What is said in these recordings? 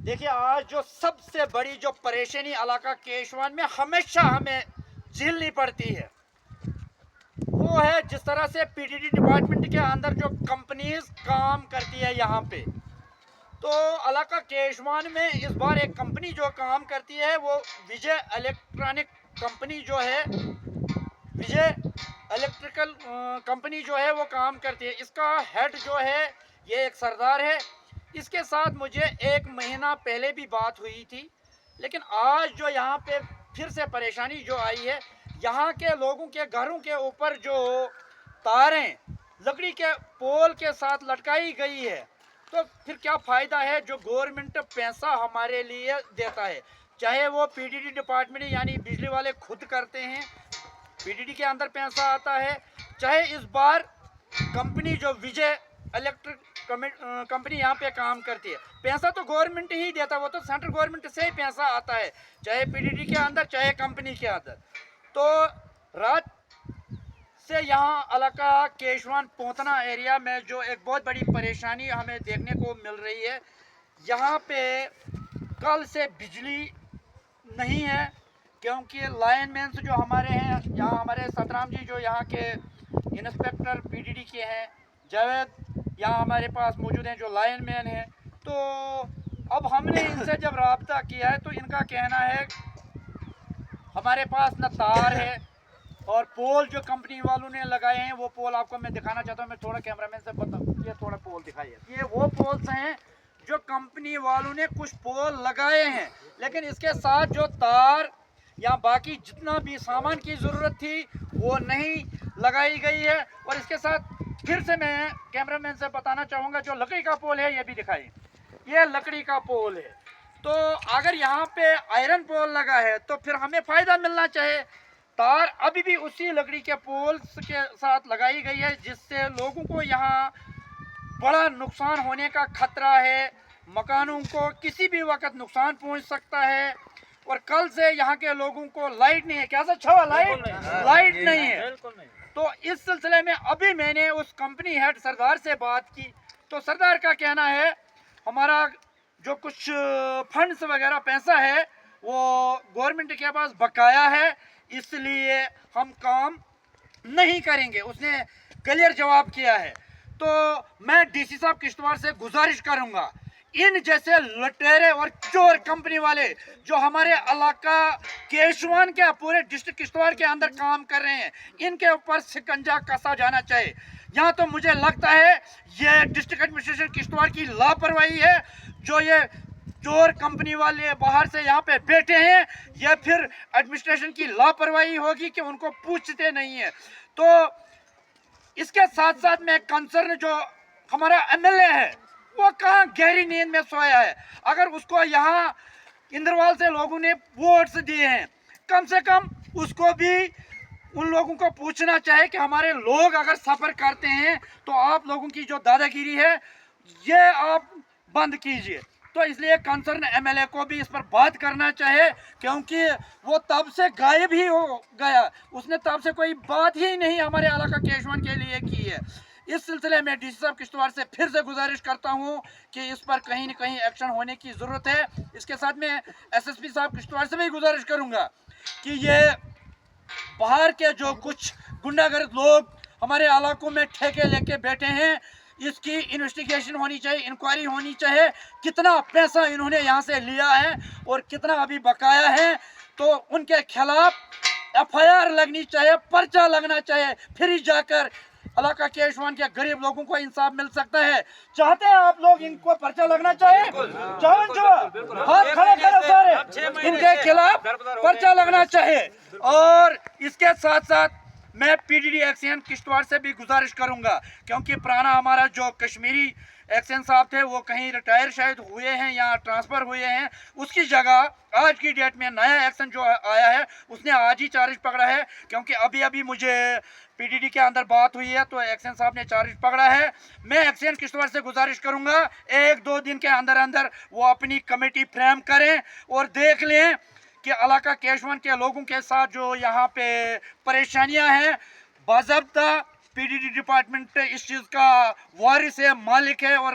देखिए, आज जो सबसे बड़ी जो परेशानी इलाका केशवान में हमेशा हमें झेलनी पड़ती है, वो है जिस तरह से पीडीडी डिपार्टमेंट के अंदर जो कंपनीज काम करती है यहाँ पे। तो इलाका केशवान में इस बार एक कंपनी जो काम करती है वो विजय इलेक्ट्रॉनिक कंपनी जो है, विजय इलेक्ट्रिकल कंपनी जो है वो काम करती है। इसका हेड जो है ये एक सरदार है। इसके साथ मुझे एक महीना पहले भी बात हुई थी, लेकिन आज जो यहाँ पे फिर से परेशानी जो आई है, यहाँ के लोगों के घरों के ऊपर जो तारें लकड़ी के पोल के साथ लटकाई गई है, तो फिर क्या फ़ायदा है जो गवर्नमेंट पैसा हमारे लिए देता है, चाहे वो पीडीडी डिपार्टमेंट यानी बिजली वाले खुद करते हैं, पीडीडी के अंदर पैसा आता है, चाहे इस बार कंपनी जो विजय इलेक्ट्रिक कंपनी यहाँ पे काम करती है, पैसा तो गवर्नमेंट ही देता है, वो तो सेंट्रल गवर्नमेंट से ही पैसा आता है, चाहे पीडीडी के अंदर चाहे कंपनी के अंदर। तो रात से यहाँ इलाका केशवान पोतना एरिया में जो एक बहुत बड़ी परेशानी हमें देखने को मिल रही है, यहाँ पे कल से बिजली नहीं है, क्योंकि लाइनमैन जो हमारे हैं यहाँ, हमारे सतराम जी जो यहाँ के इंस्पेक्टर पीडीडी के हैं, जावेद यहाँ हमारे पास मौजूद हैं जो लाइनमैन हैं। तो अब हमने इनसे जब रब्ता किया है तो इनका कहना है हमारे पास न तार है, और पोल जो कंपनी वालों ने लगाए हैं वो पोल आपको मैं दिखाना चाहता हूँ। मैं थोड़ा कैमरामैन से बताऊँ, ये थोड़ा पोल दिखाइए, ये वो पोल्स हैं जो कंपनी वालों ने कुछ पोल लगाए हैं, लेकिन इसके साथ जो तार या बाकी जितना भी सामान की ज़रूरत थी वो नहीं लगाई गई है। और इसके साथ फिर से मैं कैमरामैन से बताना चाहूँगा, जो लकड़ी का पोल है ये भी दिखाइए, ये लकड़ी का पोल है। तो अगर यहाँ पे आयरन पोल लगा है तो फिर हमें फ़ायदा मिलना चाहिए। तार अभी भी उसी लकड़ी के पोल्स के साथ लगाई गई है, जिससे लोगों को यहाँ बड़ा नुकसान होने का खतरा है, मकानों को किसी भी वक्त नुकसान पहुंच सकता है। और कल से यहाँ के लोगों को लाइट नहीं है, क्या सर छवा लाइट नहीं है। तो इस सिलसिले में अभी मैंने उस कंपनी हेड सरदार से बात की, तो सरदार का कहना है हमारा जो कुछ फंड्स वगैरह पैसा है वो गवर्नमेंट के पास बकाया है, इसलिए हम काम नहीं करेंगे, उसने क्लियर जवाब किया है। तो मैं डीसी साहब किश्तवाड़ से गुजारिश करूंगा, इन जैसे लुटेरे और चोर कंपनी वाले जो हमारे इलाका केशवान के पूरे डिस्ट्रिक्ट किश्तवाड़ के अंदर काम कर रहे हैं, इनके ऊपर शिकंजा कसा जाना चाहिए। यहाँ तो मुझे लगता है ये डिस्ट्रिक्ट एडमिनिस्ट्रेशन किश्तवाड़ की लापरवाही है, जो ये चोर कंपनी वाले बाहर से यहाँ पे बैठे हैं, या फिर एडमिनिस्ट्रेशन की लापरवाही होगी कि उनको पूछते नहीं है। तो इसके साथ साथ में कंसर्न जो हमारा एमएलए है वो कहाँ गहरी नींद में सोया है। अगर उसको यहाँ इंद्रवाल से लोगों ने वोट्स दिए हैं, कम से कम उसको भी उन लोगों को पूछना चाहिए कि हमारे लोग अगर सफ़र करते हैं तो आप लोगों की जो दादागिरी है ये आप बंद कीजिए। तो इसलिए कंसर्न एमएलए को भी इस पर बात करना चाहिए, क्योंकि वो तब से गायब ही हो गया, उसने तब से कोई बात ही नहीं हमारे इलाका केशवान के लिए की है। इस सिलसिले में डीसी साहब किश्तवाड़ से फिर से गुजारिश करता हूं कि इस पर कहीं न कहीं एक्शन होने की ज़रूरत है। इसके साथ में एसएसपी साहब किश्तवाड़ से भी गुजारिश करूंगा कि ये बाहर के जो कुछ गुंडागर्द लोग हमारे इलाकों में ठेके लेके बैठे हैं, इसकी इन्वेस्टिगेशन होनी चाहिए, इंक्वायरी होनी चाहिए, कितना पैसा इन्होंने यहाँ से लिया है और कितना अभी बकाया है। तो उनके खिलाफ एफआईआर लगनी चाहिए, पर्चा लगना चाहिए, फिर ही जाकर इलाका केशवान के गरीब लोगों को इंसाफ मिल सकता है। चाहते हैं आप लोग इनको पर्चा लगना चाहिए, हाथ खड़े करो सारे, इनके खिलाफ पर्चा लगना चाहिए। और इसके साथ साथ मैं पीडीडी एक्शन किश्तवाड़ से भी गुजारिश करूंगा, क्योंकि पुराना हमारा जो कश्मीरी एक्शन साहब थे वो कहीं रिटायर शायद हुए हैं या ट्रांसफ़र हुए हैं, उसकी जगह आज की डेट में नया एक्शन जो आया है उसने आज ही चार्ज पकड़ा है। क्योंकि अभी अभी मुझे पीडीडी के अंदर बात हुई है तो एक्शन साहब ने चार्ज पकड़ा है। मैं एक्शन किश्तवाड़ से गुजारिश करूंगा 1-2 दिन के अंदर अंदर वो अपनी कमेटी फ्रेम करें और देख लें कि इलाका केशवान के लोगों के साथ जो यहाँ पे परेशानियाँ हैं, बाज़ाब्ता पीडीडी डिपार्टमेंट इस चीज़ का वारिस है, मालिक है और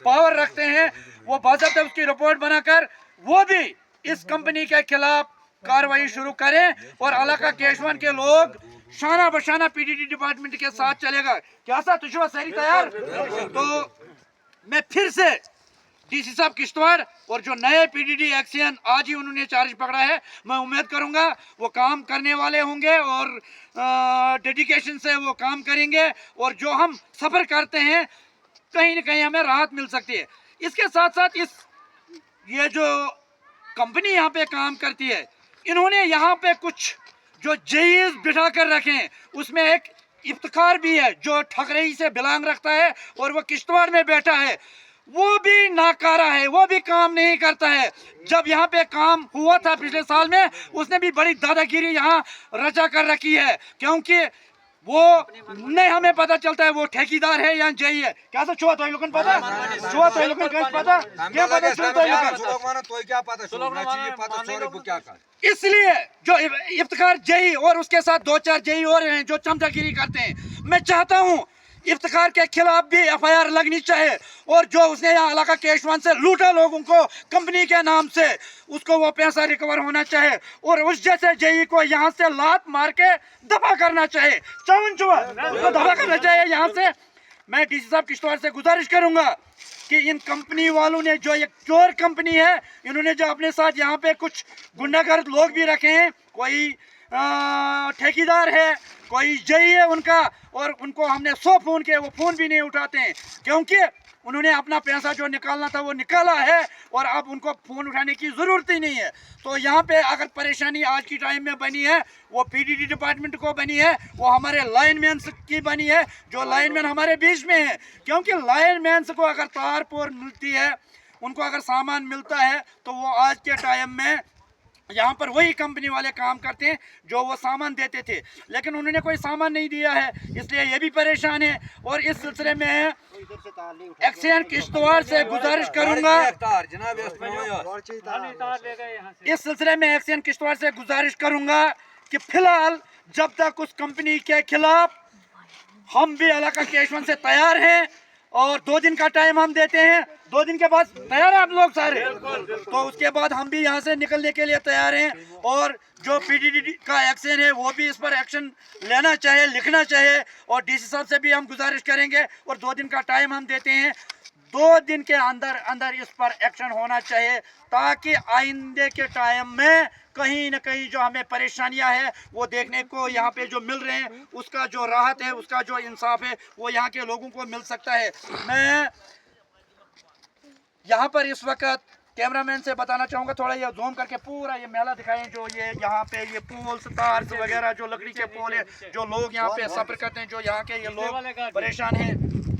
पावर रखते हैं, वो बाकायदा उसकी रिपोर्ट बनाकर वो भी इस कंपनी के खिलाफ कार्रवाई शुरू करें और इलाका केशवन के लोग शाना बशाना पीडीडी डिपार्टमेंट के साथ चलेगा। क्या सा तुझे सही तैयार? तो मैं फिर से डीसी साहब किश्तवाड़ और जो नए पीडीडी एक्शन आज ही उन्होंने चार्ज पकड़ा है, मैं उम्मीद करूंगा वो काम करने वाले होंगे और डेडिकेशन से वो काम करेंगे और जो हम सफ़र करते हैं कहीं न कहीं हमें राहत मिल सकती है। इसके साथ साथ ये जो कंपनी यहाँ पे काम करती है, इन्होंने यहाँ पे कुछ जो जेईज बिठा कर रखे हैं, उसमें एक इफ्तिखार भी है जो ठकरई से बिलोंग रखता है और वो किश्तवाड़ में बैठा है, वो भी नाकारा है, वो भी काम नहीं करता है। जब यहाँ पे काम हुआ था पिछले साल में, उसने भी बड़ी दादागिरी यहाँ रचा कर रखी है, क्योंकि वो नहीं हमें पता चलता है वो ठेकेदार है या जेई है। क्या तो छुआ तो लोगन पता, छुआ तो लोगन कैसे पता, क्या पता छुआ तो लोगन। इसलिए जो इफ्तिखार जेई और उसके साथ 2-4 जेई और हैं जो चमचागिरी करते हैं, मैं चाहता हूँ इफ्तिखार के खिलाफ भी एफआईआर लगनी चाहिए और जो उसने यहाँ इलाका केशवन से लूटा लोगों को कंपनी के नाम से, उसको वो पैसा रिकवर होना चाहिए और उस जैसे जेई को यहाँ से लात मार के दफा करना चाहिए, उसको दफा करना चाहिए यहाँ से। मैं डीसी साहब किश्तवाड़ से गुजारिश करूंगा कि इन कंपनी वालों ने, जो एक चोर कंपनी है, इन्होंने जो अपने साथ यहाँ पे कुछ गुंडागर्द लोग भी रखे हैं, कोई ठेकेदार है, कोई जेई है उनका, और उनको हमने 100 फ़ोन किए, वो फ़ोन भी नहीं उठाते हैं क्योंकि उन्होंने अपना पैसा जो निकालना था वो निकाला है और अब उनको फ़ोन उठाने की ज़रूरत ही नहीं है। तो यहाँ पे अगर परेशानी आज की टाइम में बनी है, वो पीडीडी डिपार्टमेंट को बनी है, वो हमारे लाइनमैन की बनी है, जो लाइनमैन हमारे बीच में है, क्योंकि लाइनमैन को अगर तारपोर मिलती है, उनको अगर सामान मिलता है, तो वो आज के टाइम में यहाँ पर वही कंपनी वाले काम करते हैं जो वो सामान देते थे, लेकिन उन्होंने कोई सामान नहीं दिया है, इसलिए ये भी परेशान है। और इस सिलसिले में एक्शन किश्तवाड़ से गुजारिश करूंगा, इस सिलसिले में एक्शन किश्तवाड़ से गुजारिश करूंगा कि फिलहाल जब तक उस कंपनी के खिलाफ हम भी इलाका केशवन से तैयार हैं और 2 दिन का टाइम हम देते हैं, 2 दिन के बाद तैयार हैं आप लोग सारे, तो उसके बाद हम भी यहाँ से निकलने के लिए तैयार हैं और जो पीडीडी का एक्शन है वो भी इस पर एक्शन लेना चाहिए, लिखना चाहिए और डीसी साहब से भी हम गुजारिश करेंगे और 2 दिन का टाइम हम देते हैं, 2 दिन के अंदर अंदर इस पर एक्शन होना चाहिए ताकि आइंदे के टाइम में कहीं न कहीं जो हमें परेशानियां हैं वो देखने को यहाँ पे जो मिल रहे हैं, उसका जो राहत है, उसका जो इंसाफ है, वो यहाँ के लोगों को मिल सकता है। मैं यहाँ पर इस वक्त कैमरामैन से बताना चाहूँगा, थोड़ा ये जूम करके पूरा ये मेला दिखाएं, जो ये यहाँ पे ये पोल्स, तार्स वगैरह जो लकड़ी के पोल है, जो लोग यहाँ पे सफ़र करते हैं, जो यहाँ के ये लोग परेशान हैं।